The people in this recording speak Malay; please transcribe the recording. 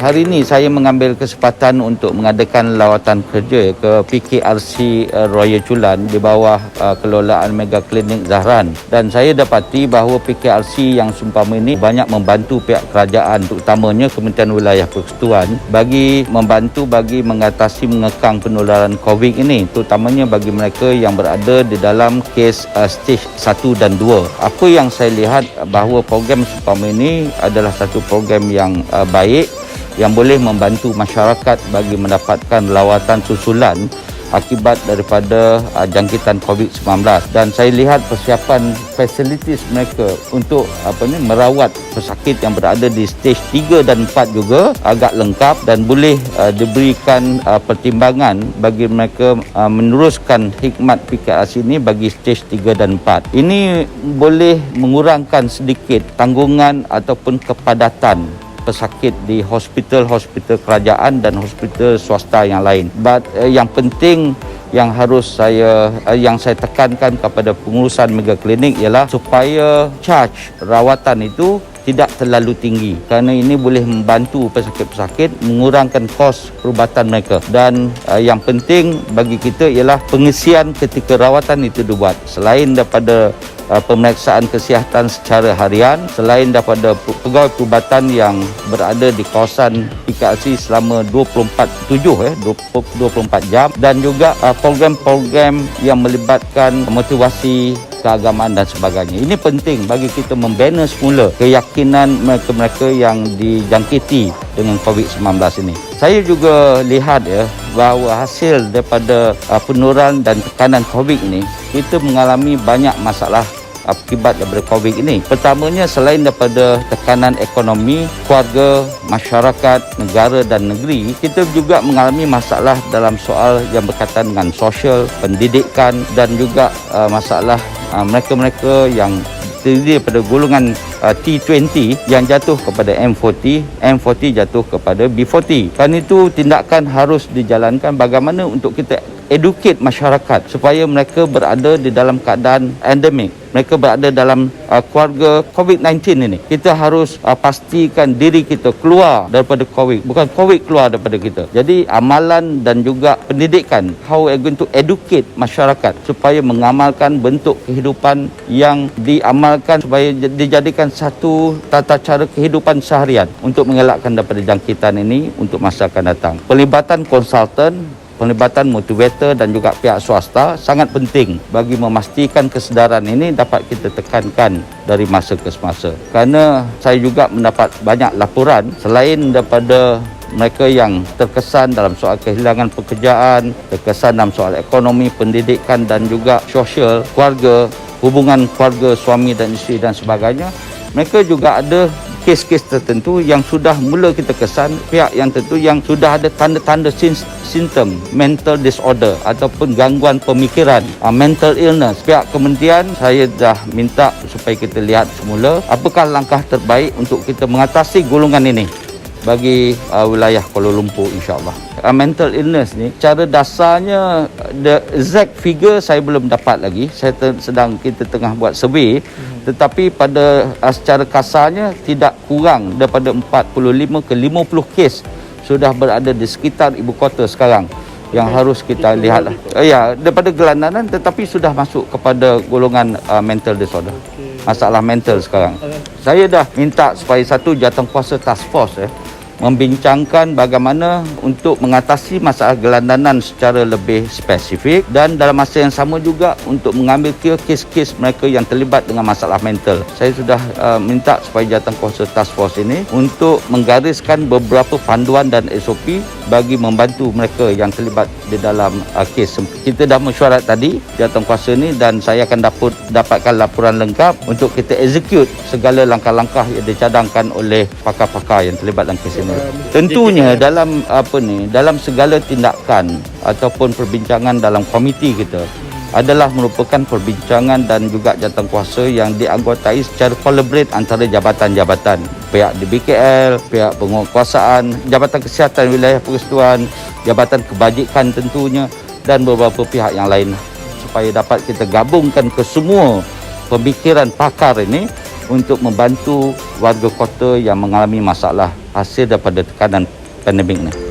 Hari ini saya mengambil kesempatan untuk mengadakan lawatan kerja ke PKRC Royal Chulan di bawah kelolaan Mega Klinik Zahran, dan saya dapati bahawa PKRC yang seumpama ini banyak membantu pihak kerajaan, terutamanya Kementerian Wilayah Persekutuan, bagi mengatasi mengekang penularan COVID ini, terutamanya bagi mereka yang berada di dalam kes stage 1 dan 2. Apa yang saya lihat bahawa program seumpama ini adalah satu program yang baik, yang boleh membantu masyarakat bagi mendapatkan lawatan susulan akibat daripada jangkitan COVID-19, dan saya lihat persiapan fasilitis mereka untuk merawat pesakit yang berada di stage 3 dan 4 juga agak lengkap, dan boleh diberikan pertimbangan bagi mereka meneruskan khidmat PKRC ini bagi stage 3 dan 4. Ini boleh mengurangkan sedikit tanggungan ataupun kepadatan pesakit di hospital-hospital kerajaan dan hospital swasta yang lain. But yang penting yang saya tekankan kepada pengurusan mega klinik ialah supaya charge rawatan itu tidak terlalu tinggi, kerana ini boleh membantu pesakit-pesakit mengurangkan kos perubatan mereka. Dan yang penting bagi kita ialah pengisian ketika rawatan itu dibuat, selain daripada pemeriksaan kesihatan secara harian, selain daripada pegawai perubatan yang berada di kawasan PKRC selama 24 jam, dan juga program-program yang melibatkan motivasi keagamaan dan sebagainya. Ini penting bagi kita membina semula keyakinan mereka-mereka yang dijangkiti dengan COVID-19 ini. Saya juga lihat bahawa hasil daripada penularan dan tekanan COVID ini, kita mengalami banyak masalah akibat daripada COVID ini. Pertamanya, selain daripada tekanan ekonomi, keluarga, masyarakat, negara dan negeri, kita juga mengalami masalah dalam soal yang berkaitan dengan sosial, pendidikan, dan juga masalah mereka-mereka yang terdiri daripada golongan T20 yang jatuh kepada M40, M40 jatuh kepada B40. Kerana itu tindakan harus dijalankan bagaimana untuk kita educate masyarakat supaya mereka berada di dalam keadaan endemik, mereka berada dalam keluarga COVID-19 ini. Kita harus pastikan diri kita keluar daripada COVID, bukan COVID keluar daripada kita. Jadi amalan dan juga pendidikan, how we are going to educate masyarakat supaya mengamalkan bentuk kehidupan yang diamalkan, supaya dijadikan satu tata cara kehidupan seharian untuk mengelakkan daripada jangkitan ini untuk masa akan datang. Pelibatan konsultan, pelibatan motivator dan juga pihak swasta sangat penting bagi memastikan kesedaran ini dapat kita tekankan dari masa ke semasa. Kerana saya juga mendapat banyak laporan, selain daripada mereka yang terkesan dalam soal kehilangan pekerjaan, terkesan dalam soal ekonomi, pendidikan dan juga sosial, keluarga, hubungan keluarga, suami dan isteri dan sebagainya, mereka juga ada kes-kes tertentu yang sudah mula kita kesan, pihak yang tertentu yang sudah ada tanda-tanda simptom mental disorder ataupun gangguan pemikiran, mental illness. Pihak kementerian, saya dah minta supaya kita lihat semula apakah langkah terbaik untuk kita mengatasi golongan ini bagi wilayah Kuala Lumpur, insyaAllah. Mental illness ni, cara dasarnya, the exact figure saya belum dapat lagi. Kita tengah buat survey, tetapi pada secara kasarnya tidak kurang daripada 45 ke 50 kes sudah berada di sekitar ibu kota sekarang yang harus kita lihat. Daripada gelandanan tetapi sudah masuk kepada golongan mental disorder. Masalah mental sekarang. Saya dah minta supaya satu jawatankuasa task force membincangkan bagaimana untuk mengatasi masalah gelandanan secara lebih spesifik, dan dalam masa yang sama juga untuk mengambil kira kes-kes mereka yang terlibat dengan masalah mental. Saya sudah minta supaya jawatankuasa task force ini untuk menggariskan beberapa panduan dan SOP bagi membantu mereka yang terlibat di dalam kes. Kita dah mesyuarat tadi jawatankuasa ini, dan saya akan dapatkan laporan lengkap untuk kita execute segala langkah-langkah yang dicadangkan oleh pakar-pakar yang terlibat dalam kes ini. Tentunya dalam segala tindakan ataupun perbincangan dalam komiti kita, adalah merupakan perbincangan dan juga jawatankuasa yang dianggotai secara collaborate antara jabatan-jabatan, pihak DBKL, pihak penguatkuasaan, Jabatan Kesihatan Wilayah Persekutuan, Jabatan Kebajikan tentunya, dan beberapa pihak yang lain, supaya dapat kita gabungkan ke semua pemikiran pakar ini untuk membantu warga kota yang mengalami masalah hasil daripada tekanan pandemik ini.